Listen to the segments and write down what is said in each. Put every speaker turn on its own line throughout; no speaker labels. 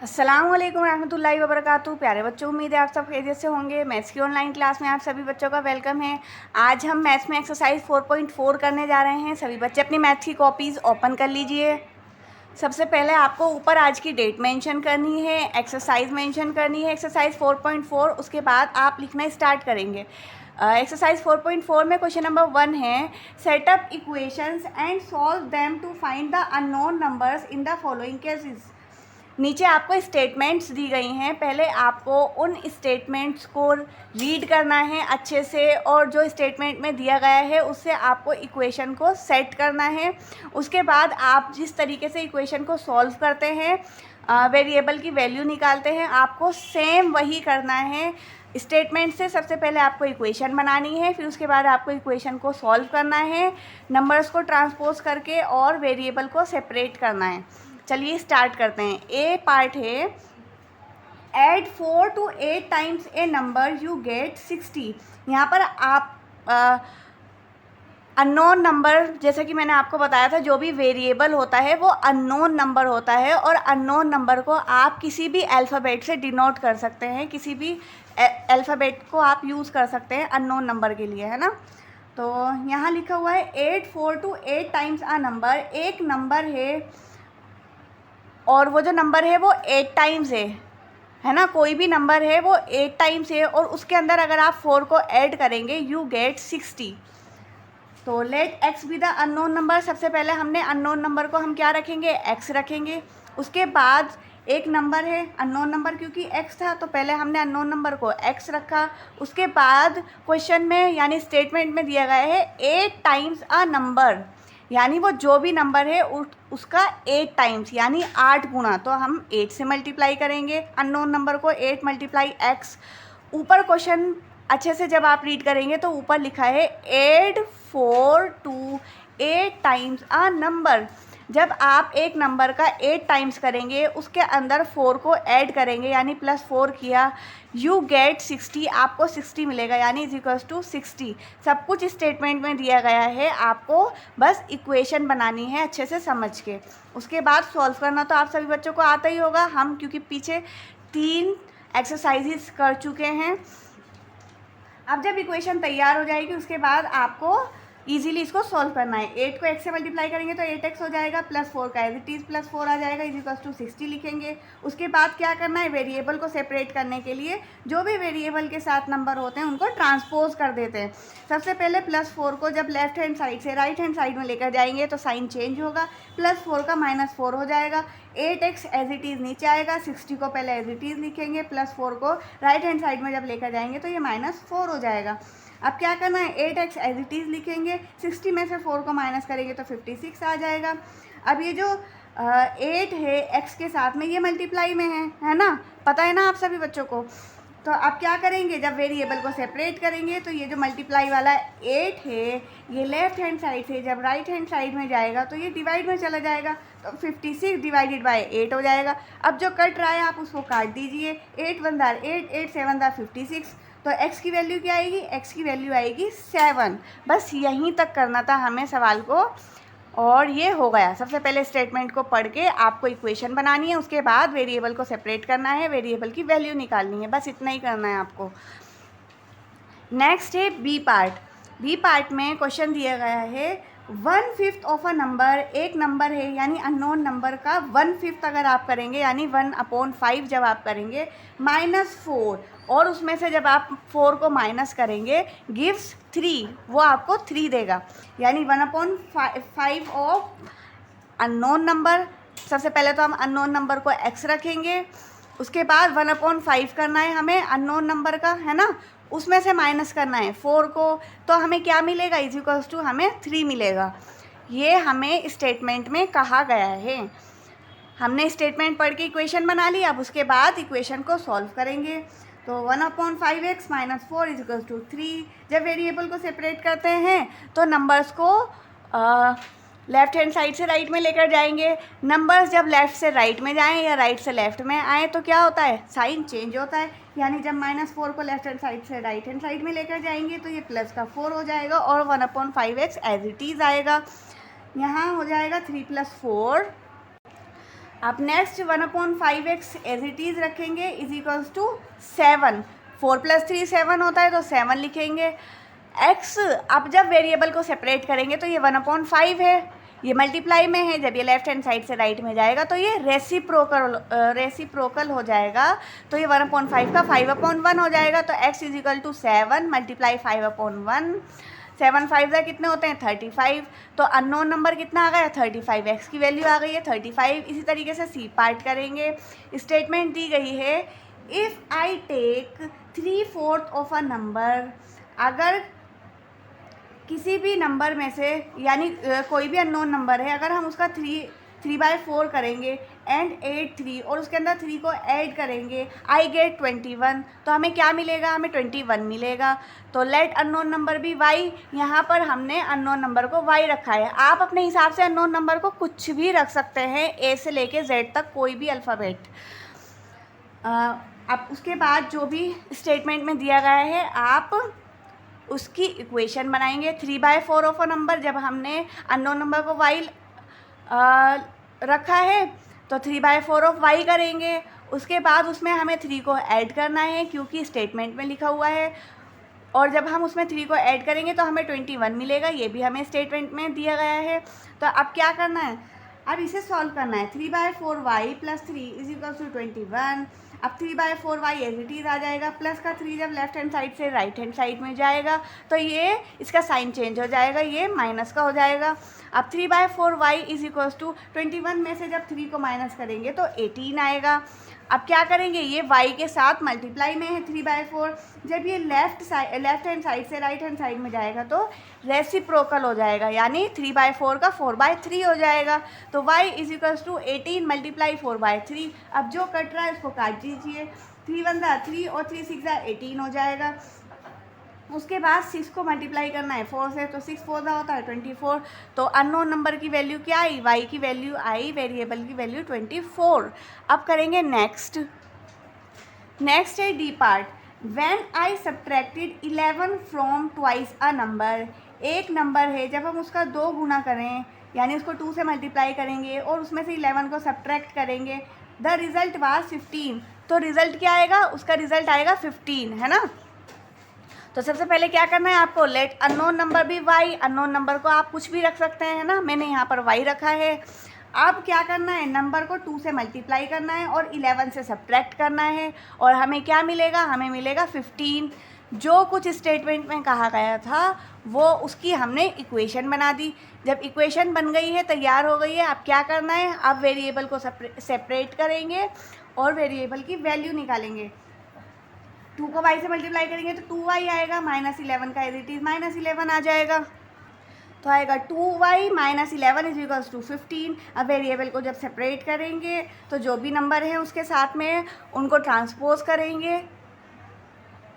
अस्सलाम वालेकुम रहमतुल्लाहि व बरकातुहू। प्यारे बच्चों, उम्मीद है आप सब खैरियत से होंगे। मैथ्स की ऑनलाइन क्लास में आप सभी बच्चों का वेलकम है। आज हम मैथ्स में एक्सरसाइज 4.4 करने जा रहे हैं। सभी बच्चे अपनी मैथ्स की कॉपीज़ ओपन कर लीजिए। सबसे पहले आपको ऊपर आज की डेट मेंशन करनी है, एक्सरसाइज मेंशन करनी है, एक्सरसाइज 4.4। उसके बाद आप लिखना स्टार्ट करेंगे। एक्सरसाइज 4.4 में क्वेश्चन नंबर 1 है, setup equations and solve them to find the unknown numbers in the following cases. नीचे आपको स्टेटमेंट्स दी गई हैं। पहले आपको उन स्टेटमेंट्स को रीड करना है अच्छे से, और जो स्टेटमेंट में दिया गया है उससे आपको इक्वेशन को सेट करना है। उसके बाद आप जिस तरीके से इक्वेशन को सॉल्व करते हैं, वेरिएबल की वैल्यू निकालते हैं, आपको सेम वही करना है। स्टेटमेंट से सबसे पहले आपको इक्वेशन बनानी है, फिर उसके बाद आपको इक्वेशन को सॉल्व करना है, नंबर्स को ट्रांसपोज करके, और वेरिएबल को सेपरेट करना है। चलिए स्टार्ट करते हैं। ए पार्ट है, add 4 to 8 times A number you get 60। यहाँ पर आप अननोन नंबर, जैसा कि मैंने आपको बताया था, जो भी वेरिएबल होता है वो अननोन नंबर होता है, और अननोन नंबर को आप किसी भी अल्फ़ाबेट से डिनोट कर सकते हैं, किसी भी अल्फ़ाबेट को आप यूज़ कर सकते हैं अननोन नंबर के लिए, है ना। तो यहाँ लिखा हुआ है 8 4 to 8 टाइम्स आ नंबर। एक नंबर है और वो जो नंबर है वो 8 टाइम्स है ना। कोई भी नंबर है वो 8 टाइम्स है, और उसके अंदर अगर आप 4 को ऐड करेंगे यू गेट 60। तो let x be the unknown number. सबसे पहले हमने अननोन नंबर को हम क्या रखेंगे, एक्स रखेंगे। उसके बाद एक नंबर है अननोन नंबर, क्योंकि एक्स था तो पहले हमने अननोन नंबर को एक्स रखा। उसके बाद क्वेश्चन में यानी स्टेटमेंट में दिया गया है 8 टाइम्स अ नंबर, यानी वो जो भी नंबर है उसका 8 टाइम्स यानी 8 गुना। तो हम 8 से मल्टीप्लाई करेंगे अननोन नंबर को, 8 मल्टीप्लाई एक्स। ऊपर क्वेश्चन अच्छे से जब आप रीड करेंगे तो ऊपर लिखा है add 4 to 8 times a number. जब आप एक नंबर का 8 टाइम्स करेंगे, उसके अंदर 4 को ऐड करेंगे यानी +4 किया, यू गेट 60। आपको 60 मिलेगा यानी इज इक्वल्स टू 60। सब कुछ स्टेटमेंट में दिया गया है, आपको बस इक्वेशन बनानी है अच्छे से समझ के। उसके बाद सॉल्व करना तो आप सभी बच्चों को आता ही होगा, हम क्योंकि पीछे 3 एक्सरसाइजेस कर चुके हैं। अब जब इक्वेशन तैयार हो जाएगी उसके बाद आपको इजीली इसको सॉल्व करना है। 8 को x से मल्टीप्लाई करेंगे तो 8x हो जाएगा, +4 का एज इट इज़ +4 आ जाएगा, इज इक्वल्स टू 60 लिखेंगे। उसके बाद क्या करना है, वेरिएबल को सेपरेट करने के लिए जो भी वेरिएबल के साथ नंबर होते हैं उनको ट्रांसपोज कर देते हैं। सबसे पहले +4 को जब लेफ्ट हैंड साइड से राइट हैंड साइड में लेकर जाएंगे तो साइन चेंज होगा, +4 का -4 हो जाएगा। 8x एज इट इज़ नीचे आएगा, 60 को पहले एज इट इज़ लिखेंगे, +4 को राइट हैंड साइड में जब लेकर जाएंगे तो ये -4 हो जाएगा। अब क्या करना है, 8x एज इट इज़ लिखेंगे, 60 में से 4 को माइनस करेंगे तो 56 आ जाएगा। अब ये जो 8 है x के साथ में ये मल्टीप्लाई में है ना, पता है ना आप सभी बच्चों को। तो अब क्या करेंगे, जब वेरिएबल को सेपरेट करेंगे तो ये जो मल्टीप्लाई वाला 8 है ये लेफ्ट हैंड साइड से जब राइट हैंड साइड में जाएगा तो ये डिवाइड में चला जाएगा, तो 56 डिवाइडेड बाय 8 हो जाएगा। अब जो कट रहा है आप उसको काट दीजिए, 8 वन दार 8, 8 7 दार 56। तो x की वैल्यू क्या आएगी, x की वैल्यू आएगी 7। बस यहीं तक करना था हमें सवाल को, और ये हो गया। सबसे पहले स्टेटमेंट को पढ़ के आपको इक्वेशन बनानी है, उसके बाद वेरिएबल को सेपरेट करना है, वेरिएबल की वैल्यू निकालनी है, बस इतना ही करना है आपको। नेक्स्ट है बी पार्ट। बी पार्ट में क्वेश्चन दिया गया है 1/5 ऑफ अ नंबर। एक नंबर है यानी अननोन नंबर का 1/5 अगर आप करेंगे यानी 1/5 जब आप करेंगे, -4, और उसमें से जब आप 4 को माइनस करेंगे गिव्स 3, वो आपको 3 देगा, यानी 1/5 ऑफ अननोन नंबर। सबसे पहले तो हम अननोन नंबर को x रखेंगे, उसके बाद 1/5 करना है हमें अननोन नंबर का, है ना, उसमें से माइनस करना है 4 को, तो हमें क्या मिलेगा, इज इक्वल्स टू हमें 3 मिलेगा। ये हमें स्टेटमेंट में कहा गया है। हमने स्टेटमेंट पढ़ के इक्वेशन बना ली, अब उसके बाद इक्वेशन को सॉल्व करेंगे। तो 1/5x - 4 इज इक्वल्स टू 3। जब वेरिएबल को सेपरेट करते हैं तो नंबर्स को लेफ्ट हैंड साइड से राइट में लेकर जाएंगे। नंबर्स जब लेफ़्ट से राइट में जाएं या राइट से लेफ़्ट में आए तो क्या होता है, साइन चेंज होता है, यानी जब -4 को लेफ्ट हैंड साइड से राइट हैंड साइड में लेकर जाएंगे तो ये प्लस का 4 हो जाएगा, और 1/5x एज इट इज़ आएगा। यहाँ हो जाएगा 3 + 4। अब next 1/5x as it is रखेंगे इज इक्वल्स टू 7। 4 + 3 7 होता है तो 7 लिखेंगे। x अब जब वेरिएबल को सेपरेट करेंगे तो ये 1/5 है, ये मल्टीप्लाई में है, जब ये लेफ्ट हैंड साइड से राइट में जाएगा तो ये रेसिप्रोकल हो जाएगा, तो ये 1/5 का 5/1 हो जाएगा। तो x is equal to 7 multiply 5/1। 7 5 कितने होते हैं 35। तो अननोन नंबर कितना आ गया 35, x की वैल्यू आ गई है 35। इसी तरीके से सी पार्ट करेंगे। स्टेटमेंट दी गई है if I take 3/4 of a number, अगर किसी भी नंबर में से यानी कोई भी अननोन नंबर है, अगर हम उसका 3/4 करेंगे एंड 8 3 और उसके अंदर 3 को ऐड करेंगे, आई गेट 21, तो हमें क्या मिलेगा, हमें 21 मिलेगा। तो लेट अननोन नंबर भी y, यहाँ पर हमने अननोन नंबर को y रखा है। आप अपने हिसाब से अननोन नंबर को कुछ भी रख सकते हैं, a से लेके z तक कोई भी अल्फ़ाबेट। अब उसके बाद जो भी स्टेटमेंट में दिया गया है आप उसकी इक्वेशन बनाएंगे। 3/4 ऑफ अ नंबर, जब हमने अननोन नंबर को y रखा है तो 3/4 ऑफ y करेंगे। उसके बाद उसमें हमें 3 को ऐड करना है क्योंकि स्टेटमेंट में लिखा हुआ है, और जब हम उसमें 3 को ऐड करेंगे तो हमें 21 मिलेगा, ये भी हमें स्टेटमेंट में दिया गया है। तो अब क्या करना है, अब इसे सॉल्व करना है। 3/4y + 3 is equal to 21। अब 3/4y एज इट इज़ आ जाएगा, प्लस का 3 जब लेफ्ट हैंड साइड से राइट हैंड साइड में जाएगा तो ये इसका साइन चेंज हो जाएगा, ये माइनस का हो जाएगा। अब 3/4y इज इक्वल टू 21 में से जब 3 को माइनस करेंगे तो 18 आएगा। अब क्या करेंगे, ये y के साथ मल्टीप्लाई में है 3/4, जब ये लेफ्ट हैंड साइड से राइट हैंड साइड में जाएगा तो रेसिप्रोकल हो जाएगा, यानी 3/4 का 4/3 हो जाएगा। तो y is equal to 18 multiply 4/3। अब जो कट रहा है उसको काट दीजिए, 3 1 3 और 3 6 18 हो जाएगा। उसके बाद 6 को मल्टीप्लाई करना है 4 से, तो 6 4 होता है 24। तो अननोन नंबर की वैल्यू क्या आई, y की वैल्यू आई, वेरिएबल की वैल्यू 24। अब करेंगे नेक्स्ट है D part. When I subtracted 11 from twice a number, एक नंबर है जब हम उसका 2 गुना करें यानी उसको 2 से मल्टीप्लाई करेंगे और उसमें से 11 को सब्ट्रैक्ट करेंगे, द रिज़ल्ट वाज 15। तो रिज़ल्ट क्या आएगा, उसका रिज़ल्ट आएगा 15, है ना। तो सबसे पहले क्या करना है आपको, लेट अननोन नंबर भी y, अननोन नंबर को आप कुछ भी रख सकते हैं, है ना, मैंने यहाँ पर y रखा है। अब क्या करना है, नंबर को 2 से मल्टीप्लाई करना है और 11 से सब्ट्रैक्ट करना है, और हमें क्या मिलेगा, हमें मिलेगा 15। जो कुछ स्टेटमेंट में कहा गया था वो उसकी हमने इक्वेशन बना दी। जब इक्वेशन बन गई है, तैयार हो गई है, अब क्या करना है, अब वेरिएबल को सेपरेट करेंगे और वेरिएबल की वैल्यू निकालेंगे। 2 को y से मल्टीप्लाई करेंगे तो 2y आएगा, -11 का एज इट इज़ -11 आ जाएगा, तो आएगा 2y - 11 इज इक्वल्स टू 15। अब वेरिएबल को जब सेपरेट करेंगे तो जो भी नंबर है उसके साथ में उनको ट्रांसपोज करेंगे,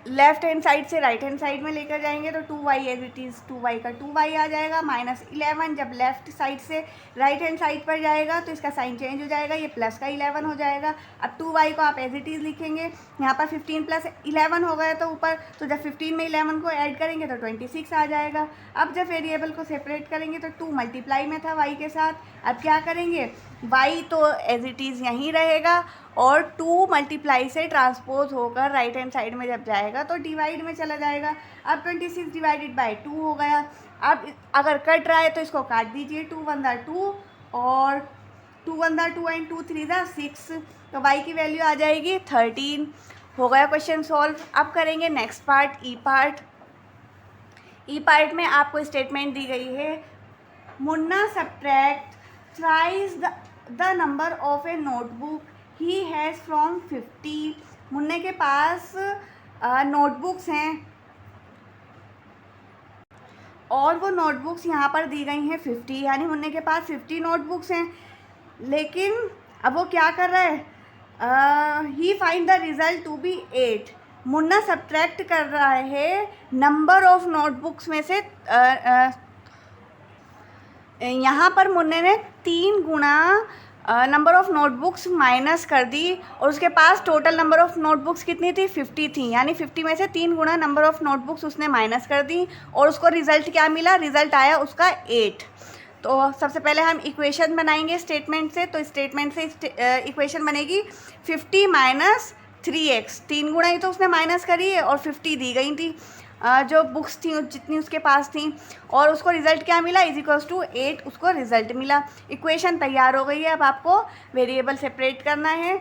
लेफ्ट हैंड साइड से राइट हैंड साइड में लेकर जाएंगे तो 2y as it is 2y का 2y आ जाएगा, -11 जब लेफ्ट साइड से राइट हैंड साइड पर जाएगा तो इसका साइन चेंज हो जाएगा, ये प्लस का 11 हो जाएगा। अब 2y को आप एज इट इज़ लिखेंगे, यहाँ पर 15 + 11 हो गया तो ऊपर, तो जब 15 में 11 को ऐड करेंगे तो 26 आ जाएगा। अब जब वेरिएबल को सेपरेट करेंगे तो 2 मल्टीप्लाई में था y के साथ, अब क्या करेंगे, y तो एज इट इज़ यहीं रहेगा और 2 मल्टीप्लाई से ट्रांसपोज होकर राइट हैंड साइड में जब जाएगा तो डिवाइड में चला जाएगा। अब 26 डिवाइडेड बाय 2 हो गया। अब अगर कट रहा है तो इसको काट दीजिए, 2 1 2 और 2 1 2 एंड 2 3 6, तो y की वैल्यू आ जाएगी 13। हो गया क्वेश्चन सॉल्व। अब करेंगे नेक्स्ट पार्ट, ई पार्ट। ई पार्ट में आपको स्टेटमेंट दी गई है, Munna subtract thrice the number of A notebook he has from 50। मुन्ने के पास नोटबुक्स हैं और वो नोटबुक्स यहाँ पर दी गई हैं 50, यानी मुन्ने के पास 50 नोटबुक्स हैं। लेकिन अब वो क्या कर रहा है, he find the result to be 8। Munna subtract कर रहा है नंबर ऑफ नोटबुक्स में से, यहाँ पर मुन्ने ने 3 गुना नंबर ऑफ़ नोटबुक्स माइनस कर दी और उसके पास टोटल नंबर ऑफ़ नोटबुक्स कितनी थी, 50 थी, यानी 50 में से 3 गुना नंबर ऑफ़ नोटबुक्स उसने माइनस कर दी और उसको रिज़ल्ट क्या मिला, रिज़ल्ट आया उसका 8। तो सबसे पहले हम इक्वेशन बनाएंगे स्टेटमेंट से। तो स्टेटमेंट से इक्वेशन बनेगी 50 माइनस 3x, 3 गुणा ही तो उसने माइनस करी है और 50 दी गई थी जो बुक्स थी जितनी उसके पास थी, और उसको रिज़ल्ट क्या मिला, इज इक्वल्स टू 8 उसको रिज़ल्ट मिला। इक्वेशन तैयार हो गई है। अब आपको वेरिएबल सेपरेट करना है।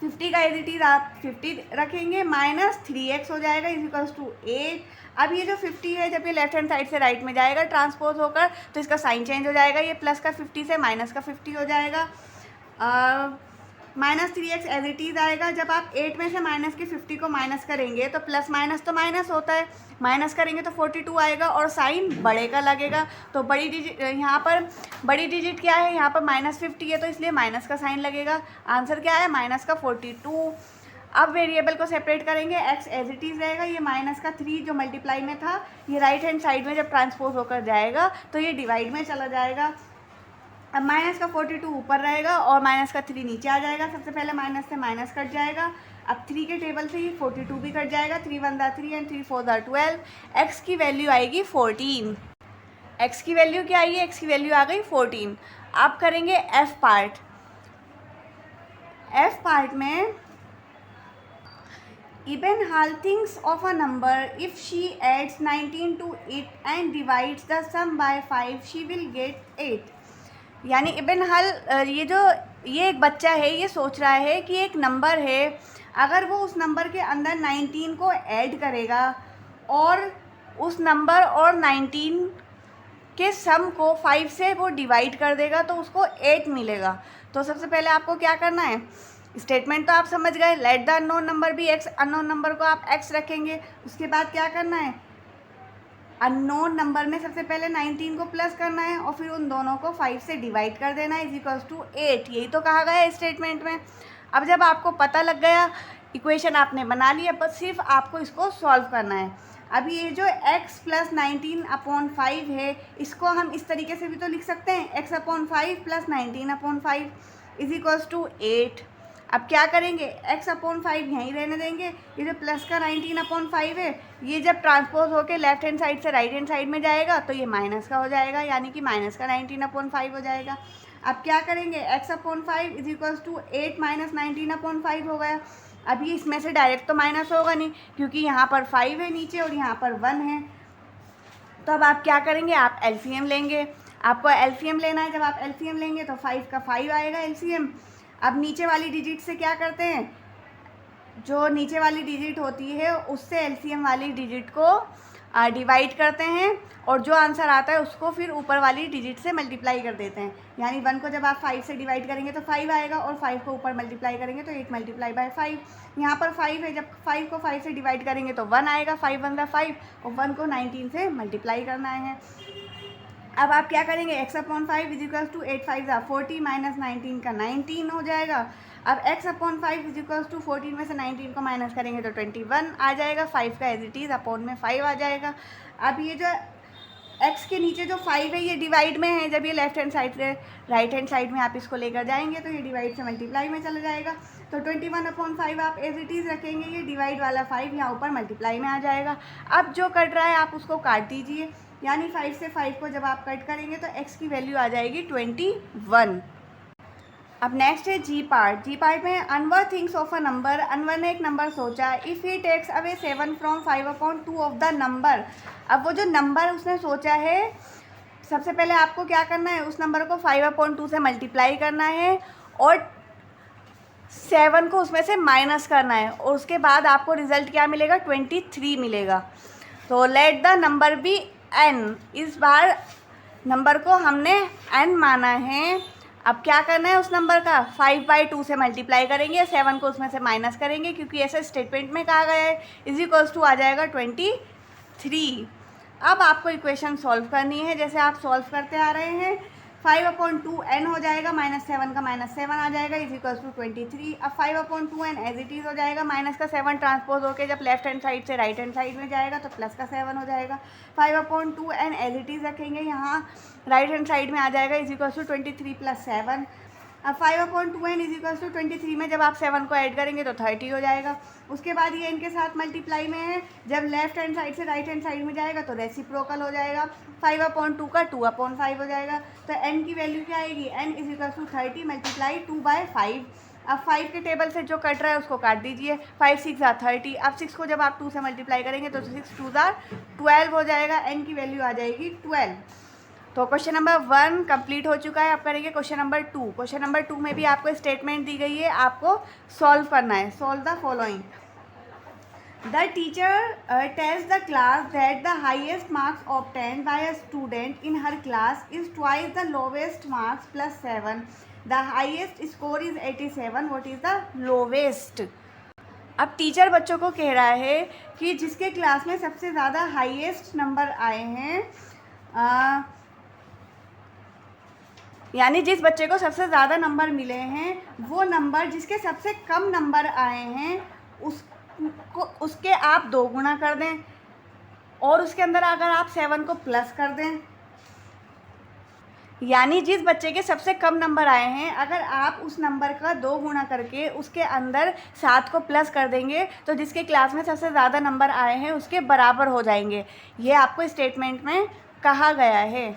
50 का एज इट इज आप 50 रखेंगे, माइनस 3x हो जाएगा इज इक्वल्स टू 8। अब ये जो 50 है जब ये लेफ्ट हैंड साइड से राइट में जाएगा ट्रांसपोज होकर तो इसका साइन चेंज हो जाएगा, ये प्लस का 50 से माइनस का 50 हो जाएगा। Minus 3x as it is आएगा। जब आप 8 में से माइनस के 50 को माइनस करेंगे तो प्लस माइनस तो माइनस होता है, माइनस करेंगे तो 42 आएगा और साइन बड़े का लगेगा। तो बड़ी डिजिट यहाँ पर बड़ी डिजिट क्या है, यहाँ पर माइनस 50 है तो इसलिए माइनस का साइन लगेगा। आंसर क्या है, माइनस का 42। अब वेरिएबल को सेपरेट करेंगे, x एज इट इज़ रहेगा, ये माइनस का 3 जो मल्टीप्लाई में था ये राइट हैंड साइड में जब ट्रांसपोज होकर जाएगा तो ये डिवाइड में चला जाएगा। अब माइनस का 42 ऊपर रहेगा और माइनस का 3 नीचे आ जाएगा। सबसे पहले माइनस से माइनस कट जाएगा, अब 3 के टेबल से ही 42 भी कट जाएगा। 3 1 3 एंड 3 4 12। x की वैल्यू आएगी 14। x की वैल्यू क्या आई है, x की वैल्यू आ गई 14। अब करेंगे f पार्ट। f पार्ट में Ebenhal thinks of a number if she adds 19 to it and divides the sum by 5 she will get 8। यानी इबेनहाल ये एक बच्चा है, ये सोच रहा है कि एक नंबर है, अगर वो उस नंबर के अंदर 19 को ऐड करेगा और उस नंबर और 19 के सम को 5 से वो डिवाइड कर देगा तो उसको 8 मिलेगा। तो सबसे पहले आपको क्या करना है, स्टेटमेंट तो आप समझ गए, लेट द अननोन नंबर भी x, अननोन नंबर को आप x रखेंगे। उसके बाद क्या करना है, अननोन नंबर में सबसे पहले 19 को प्लस करना है और फिर उन दोनों को 5 से डिवाइड कर देना है इज इक्वल्स टू 8। यही तो कहा गया है स्टेटमेंट में। अब जब आपको पता लग गया, इक्वेशन आपने बना लिया, बस सिर्फ आपको इसको सॉल्व करना है। अब ये जो x प्लस 19/5 है इसको हम इस तरीके से भी तो लिख सकते हैं, x/5 plus 19/5 is equals to 8। अब क्या करेंगे, x/5 यहीं रहने देंगे, ये जो प्लस का 19/5 है ये जब ट्रांसपोज होकर लेफ्ट हैंड साइड से राइट हैंड साइड में जाएगा तो ये माइनस का हो जाएगा, यानी कि माइनस का 19/5 हो जाएगा। अब क्या करेंगे, x/5 is equals to 8 minus 19/5 हो गया। अब ये इसमें से डायरेक्ट तो माइनस होगा नहीं क्योंकि यहाँ पर 5 है नीचे और यहाँ पर 1 है। तो अब आप क्या करेंगे, आप एलसीएम लेंगे, आपको एलसीएम लेना है। जब आप एलसीएम लेंगे तो 5 का 5 आएगा एलसीएम। अब नीचे वाली डिजिट से क्या करते हैं, जो नीचे वाली डिजिट होती है उससे एलसीएम वाली डिजिट को डिवाइड करते हैं और जो आंसर आता है उसको फिर ऊपर वाली डिजिट से मल्टीप्लाई कर देते हैं। यानी 1 को जब आप 5 से डिवाइड करेंगे तो 5 आएगा और 5 को ऊपर मल्टीप्लाई करेंगे तो 8 मल्टीप्लाई बाय 5। यहाँ पर 5 है, जब 5 को 5 से डिवाइड करेंगे तो 1 आएगा, 5 1 5 और 1 को 19 से मल्टीप्लाई करना है। अब आप क्या करेंगे, x/5 is equals to 8 5 40 minus 19 का 19 हो जाएगा। अब x/5 इज इक्वल्स टू 14 में से 19 को माइनस करेंगे तो 21 आ जाएगा, 5 का एज इट इज़ अपॉन में 5 आ जाएगा। अब ये जो x के नीचे जो 5 है ये डिवाइड में है, जब ये लेफ्ट हैंड साइड से राइट हैंड साइड में आप इसको लेकर जाएंगे तो ये डिवाइड से मल्टीप्लाई में चला जाएगा। तो 21/5 आप एज इट इज़ रखेंगे, ये डिवाइड वाला 5 यहाँ ऊपर मल्टीप्लाई में आ जाएगा। अब जो कट रहा है आप उसको काट दीजिए, यानी 5 से 5 को जब आप कट करेंगे तो x की वैल्यू आ जाएगी 21। अब नेक्स्ट है जी पार्ट। जी पार्ट में Anwar thinks of a number, Anwar ने एक नंबर सोचा, if he takes away 7 from 5/2 of the number. अब वो जो नंबर उसने सोचा है, सबसे पहले आपको क्या करना है, उस नंबर को 5/2 से मल्टीप्लाई करना है और 7 को उसमें से माइनस करना है और उसके बाद आपको रिजल्ट क्या मिलेगा, 23 मिलेगा। तो let the number be n, इस बार नंबर को हमने n माना है। अब क्या करना है, उस नंबर का 5/2 से मल्टीप्लाई करेंगे, 7 को उसमें से माइनस करेंगे क्योंकि ऐसे स्टेटमेंट में कहा गया है, इज इक्वल्स टू आ जाएगा 23। अब आपको इक्वेशन सॉल्व करनी है, जैसे आप सॉल्व करते आ रहे हैं। 5/2n हो जाएगा, -7 का -7 आ जाएगा इज इक्वल्स टू 23। अब 5/2n एज इट इज़ हो जाएगा, माइनस का 7 ट्रांसपोज होकर जब लेफ्ट हैंड साइड से राइट हैंड साइड में जाएगा तो प्लस का 7 हो जाएगा। 5/2n एज इट इज़ रखेंगे, यहाँ राइट हैंड साइड में आ जाएगा इज इक्वल्स टू 23 + 7। अब 5/2n इज इक्वल टू 23 में जब आप 7 को ऐड करेंगे तो 30 हो जाएगा। उसके बाद ये इनके साथ मल्टीप्लाई में है, जब लेफ्ट हैंड साइड से राइट हैंड साइड में जाएगा तो रेसिप्रोकल हो जाएगा, 5/2 का 2/5 हो जाएगा। तो n की वैल्यू क्या आएगी, n is equal to 30 multiply 2/5। अब 5 के टेबल से जो कट रहा है उसको काट दीजिए, 5 6 30। अब 6 को जब आप 2 से मल्टीप्लाई करेंगे तो 6 2 12 हो जाएगा, n की वैल्यू आ जाएगी 12। तो क्वेश्चन नंबर 1 कंप्लीट हो चुका है। अब करेंगे क्वेश्चन नंबर 2। क्वेश्चन नंबर 2 में भी आपको स्टेटमेंट दी गई है, आपको सॉल्व करना है। Solve the following. The teacher tells the class that the highest marks obtained by a student in her class is twice the lowest marks plus 7. The highest score is 87. What is the lowest? अब teacher बच्चों को कह रहा है कि जिसके class में सबसे ज़्यादा हाईएस्ट नंबर आए हैं, यानी जिस बच्चे को सबसे ज़्यादा नंबर मिले हैं, वो नंबर जिसके सबसे कम नंबर आए हैं उसके आप 2 गुना कर दें, और उसके अंदर अगर आप 7 को प्लस कर दें। यानी जिस बच्चे के सबसे कम नंबर आए हैं, अगर आप उस नंबर का 2 गुना करके उसके अंदर 7 को प्लस कर देंगे तो जिसके क्लास में सबसे ज़्यादा नंबर आए हैं उसके बराबर हो जाएंगे। ये आपको स्टेटमेंट में कहा गया है।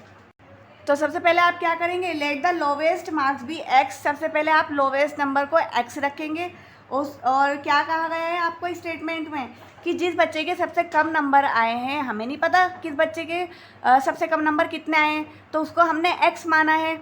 तो सबसे पहले आप क्या करेंगे, let the lowest marks be x। सबसे पहले आप लोवेस्ट नंबर को x रखेंगे। और क्या कहा गया है आपको स्टेटमेंट में कि जिस बच्चे के सबसे कम नंबर आए हैं, हमें नहीं पता किस बच्चे के सबसे कम नंबर कितने आए हैं, तो उसको हमने x माना है।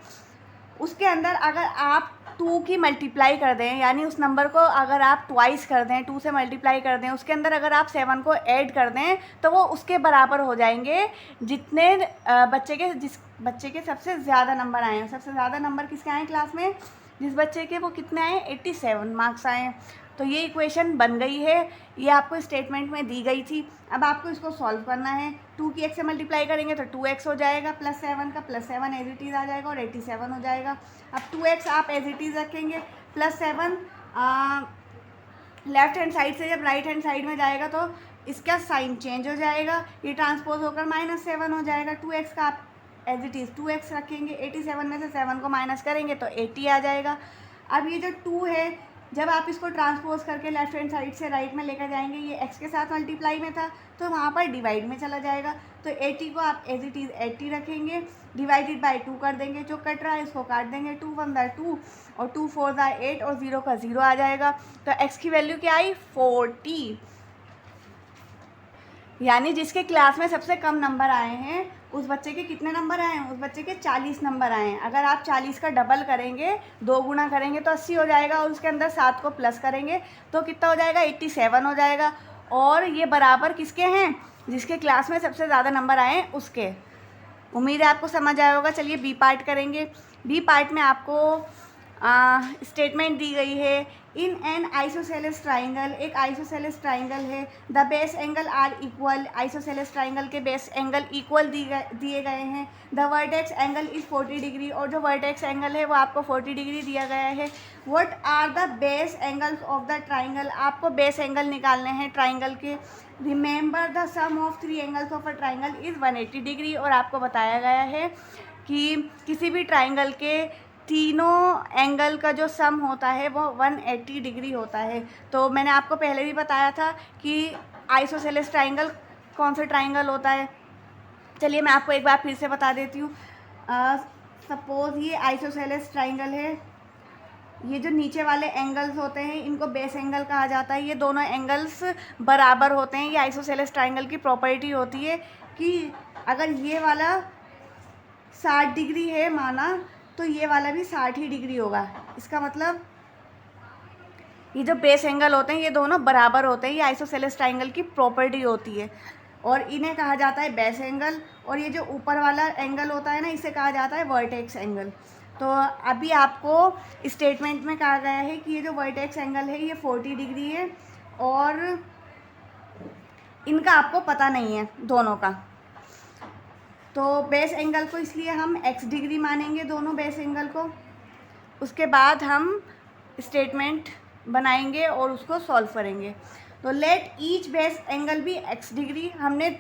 उसके अंदर अगर आप 2 की मल्टीप्लाई कर दें, यानी उस नंबर को अगर आप ट्वाइस कर दें, 2 से मल्टीप्लाई कर दें, उसके अंदर अगर आप 7 को ऐड कर दें तो वो उसके बराबर हो जाएंगे जितने जिस बच्चे के सबसे ज़्यादा नंबर आए हैं। सबसे ज़्यादा नंबर किसके आए क्लास में, जिस बच्चे के वो कितने आए, 87 मार्क्स आए हैं। तो ये इक्वेशन बन गई है, ये आपको स्टेटमेंट में दी गई थी। अब आपको इसको सॉल्व करना है। 2 की x से मल्टीप्लाई करेंगे तो 2x हो जाएगा, प्लस 7 का प्लस 7 एज इट इज़ आ जाएगा और 87 हो जाएगा। अब 2x आप एज इट इज़ रखेंगे, प्लस 7 लेफ्ट हैंड साइड से जब राइट हैंड साइड में जाएगा तो इसका साइन चेंज हो जाएगा, ये ट्रांसपोज होकर -7 हो जाएगा। 2x का आप एज इट इज़ 2x रखेंगे, 87 में से 7 को माइनस करेंगे तो 80 आ जाएगा। अब ये जो 2 है, जब आप इसको ट्रांसपोज करके लेफ्ट हैंड साइड से राइट में लेकर जाएंगे, ये x के साथ मल्टीप्लाई में था तो वहाँ पर डिवाइड में चला जाएगा। तो 80 को आप एज इट इज़ 80 रखेंगे, डिवाइडेड बाय 2 कर देंगे, जो कट रहा है इसको काट देंगे, 2 1 2 और 2 4 8 और 0 का 0 आ जाएगा। तो x की वैल्यू क्या आई, 40। यानी जिसके क्लास में सबसे कम नंबर आए हैं उस बच्चे के कितने नंबर आए हैं, उस बच्चे के 40 नंबर आए हैं। अगर आप 40 का डबल करेंगे, 2 गुना करेंगे तो 80 हो जाएगा, और उसके अंदर 7 को प्लस करेंगे तो कितना हो जाएगा, 87 हो जाएगा। और ये बराबर किसके हैं, जिसके क्लास में सबसे ज़्यादा नंबर आए हैं उसके। उम्मीद है आपको समझ आया होगा। चलिए बी पार्ट करेंगे। बी पार्ट में आपको स्टेटमेंट दी गई है, इन एन आइसोसेलेस ट्राइंगल, एक आइसोसेलेस ट्राइंगल है, the base angle are equal. Isosceles triangle के बेस एंगल इक्वल दिए गए हैं। The vertex angle is 40 degree, और जो वर्टेक्स एंगल है वो आपको 40 डिग्री दिया गया है। What are the base angles of the triangle, आपको बेस एंगल निकालने हैं ट्राइंगल के। Remember the sum of 3 angles of a triangle is 180 degree, और आपको बताया गया है कि किसी भी ट्राइंगल के तीनों एंगल का जो सम होता है वो 180 डिग्री होता है। तो मैंने आपको पहले भी बताया था कि आइसोसेलेस ट्राइंगल कौन सा ट्राइंगल होता है। चलिए मैं आपको एक बार फिर से बता देती हूँ। सपोज़ ये आइसोसेलेस ट्राइंगल है, ये जो नीचे वाले एंगल्स होते हैं इनको बेस एंगल कहा जाता है। ये दोनों एंगल्स बराबर होते हैं। ये आइसोसेलेस ट्राइंगल की प्रॉपर्टी होती है कि अगर ये वाला 60 डिग्री है माना, तो ये वाला भी 60 ही डिग्री होगा। इसका मतलब ये जो बेस एंगल होते हैं ये दोनों बराबर होते हैं। ये आइसोसेलेस ट्राइंगल की प्रॉपर्टी होती है और इन्हें कहा जाता है बेस एंगल। और ये जो ऊपर वाला एंगल होता है ना, इसे कहा जाता है वर्टेक्स एंगल। तो अभी आपको स्टेटमेंट में कहा गया है कि ये जो वर्टेक्स एंगल है ये 40 डिग्री है, और इनका आपको पता नहीं है दोनों का। तो बेस एंगल को इसलिए हम x डिग्री मानेंगे, दोनों बेस एंगल को। उसके बाद हम स्टेटमेंट बनाएंगे और उसको सॉल्व करेंगे। तो लेट ईच बेस एंगल भी x डिग्री, हमने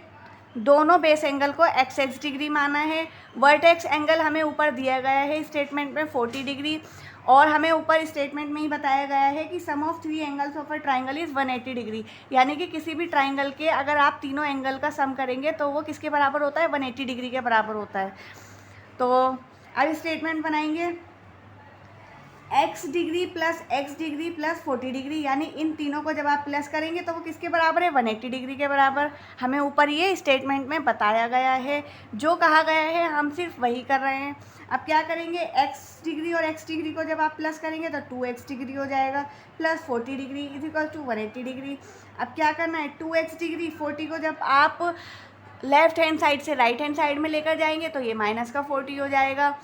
दोनों बेस एंगल को x डिग्री माना है। वर्टेक्स एंगल हमें ऊपर दिया गया है स्टेटमेंट में 40 डिग्री, और हमें ऊपर स्टेटमेंट में ही बताया गया है कि sum of 3 angles of a triangle is 180 degree, यानी कि किसी भी ट्राइंगल के अगर आप तीनों एंगल का सम करेंगे तो वो किसके बराबर होता है, 180 डिग्री के बराबर होता है। तो अब स्टेटमेंट बनाएंगे x degree plus x degree plus 40 degree, यानी इन तीनों को जब आप प्लस करेंगे तो वो किसके बराबर है, 180 डिग्री के बराबर। हमें ऊपर ये स्टेटमेंट में बताया गया है, जो कहा गया है हम सिर्फ वही कर रहे हैं। अब क्या करेंगे, x डिग्री और x डिग्री को जब आप प्लस करेंगे तो 2x डिग्री हो जाएगा, plus 40 degree is equal to 180 degree. अब क्या करना है, 2x डिग्री 40 को जब आप लेफ्ट हैंड साइड से राइट हैंड साइड में लेकर जाएंगे तो ये माइनस का 40 हो जाएगा,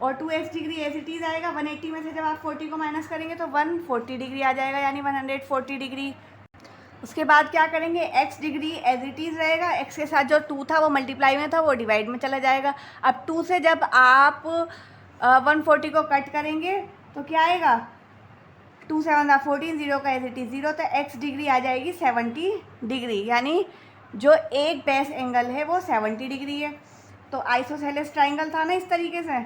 और 2x degree as it is आएगा। 180 में से जब आप 40 को माइनस करेंगे तो 140 डिग्री आ जाएगा, यानी 140 डिग्री। उसके बाद क्या करेंगे, x degree as it is रहेगा, x के साथ जो 2 था वो मल्टीप्लाई में था, वो डिवाइड में चला जाएगा। अब 2 से जब आप 140 को कट करेंगे तो क्या आएगा, 2 7 14, 0 का एज इट इज़ 0, तो x डिग्री आ जाएगी 70 डिग्री, यानी जो एक बेस एंगल है वो 70 डिग्री है। तो आइसोसेलेस ट्राइंगल था ना इस तरीके से,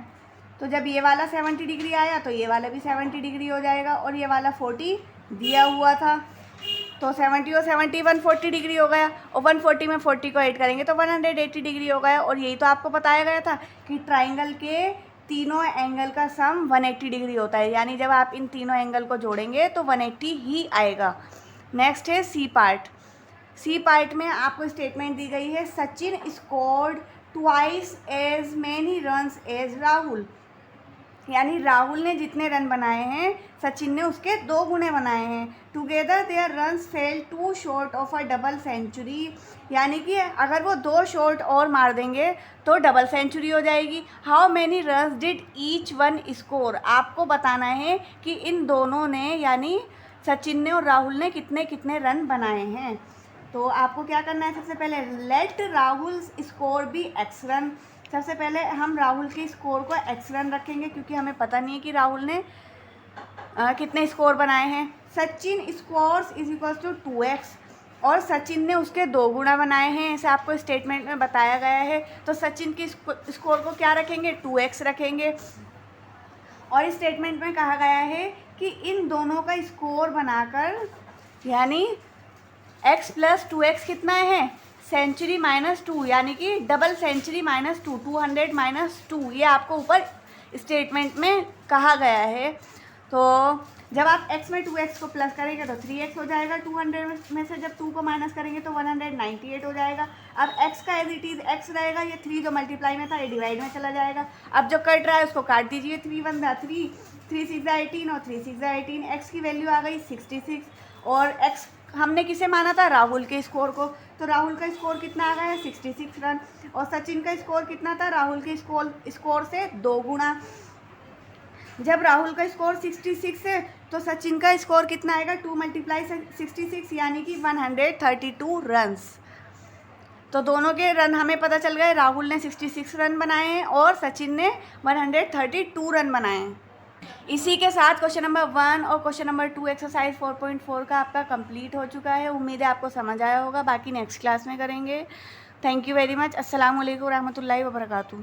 तो जब ये वाला 70 डिग्री आया तो ये वाला भी 70 डिग्री हो जाएगा, और ये वाला 40 दिया हुआ था, तो 70 और 70 140 डिग्री हो गया, और 140 में 40 को ऐड करेंगे तो 180 डिग्री हो गया। और यही तो आपको बताया गया था कि ट्राइंगल के तीनों एंगल का सम 180 डिग्री होता है, यानी जब आप इन तीनों एंगल को जोड़ेंगे तो 180 ही आएगा। नेक्स्ट है सी पार्ट। सी पार्ट में आपको स्टेटमेंट दी गई है, Sachin scored twice as many runs as Rahul, यानी राहुल ने जितने रन बनाए हैं सचिन ने उसके 2 गुने बनाए हैं। Together their runs fell 2 short of a double century, यानी कि अगर वो 2 शॉट और मार देंगे तो डबल सेंचुरी हो जाएगी। How many runs did each one score, आपको बताना है कि इन दोनों ने, यानी सचिन ने और राहुल ने कितने कितने रन बनाए हैं। तो आपको क्या करना है, सबसे पहले let Rahul score be x run. सबसे पहले हम राहुल के स्कोर को एक्स रन रखेंगे, क्योंकि हमें पता नहीं है कि राहुल ने कितने स्कोर बनाए हैं। Sachin scores is equal to 2x, और सचिन ने उसके 2 गुना बनाए हैं, ऐसे आपको स्टेटमेंट में बताया गया है। तो सचिन की स्कोर को क्या रखेंगे, 2x रखेंगे। और इस स्टेटमेंट में कहा गया है कि इन दोनों का स्कोर बनाकर, यानी x प्लस 2x कितना है, सेंचुरी माइनस 2, यानी कि डबल सेंचुरी माइनस 2, 200 माइनस 2, ये आपको ऊपर स्टेटमेंट में कहा गया है। तो जब आप x में 2x को प्लस करेंगे तो 3x हो जाएगा, 200 में से जब 2 को माइनस करेंगे तो 198 हो जाएगा। अब x का एज इट इज़ x रहेगा, ये 3 जो मल्टीप्लाई में था ये डिवाइड में चला जाएगा। अब जो कट रहा है उसको काट दीजिए, 3 1 3, 3 6 18 और 3 6 18, x की वैल्यू आ गई 66, और x हमने किसे माना था, राहुल के स्कोर को, तो राहुल का स्कोर कितना आ गया, 66 रन। और सचिन का स्कोर कितना था, राहुल के स्कोर से 2 गुना। जब राहुल का स्कोर 66 है तो सचिन का स्कोर कितना आएगा, 2 मल्टीप्लाई 66, यानी कि 132 रन्स। तो दोनों के रन हमें पता चल गए, राहुल ने 66 रन बनाए हैं और सचिन ने 132 रन बनाए हैं। इसी के साथ क्वेश्चन नंबर 1 और क्वेश्चन नंबर 2 एक्सरसाइज 4.4 का आपका कंप्लीट हो चुका है। उम्मीद है आपको समझ आया होगा, बाकी नेक्स्ट क्लास में करेंगे। Thank you very much. अस्सलाम वालेकुम रहमतुल्लाहि व बरकातहू।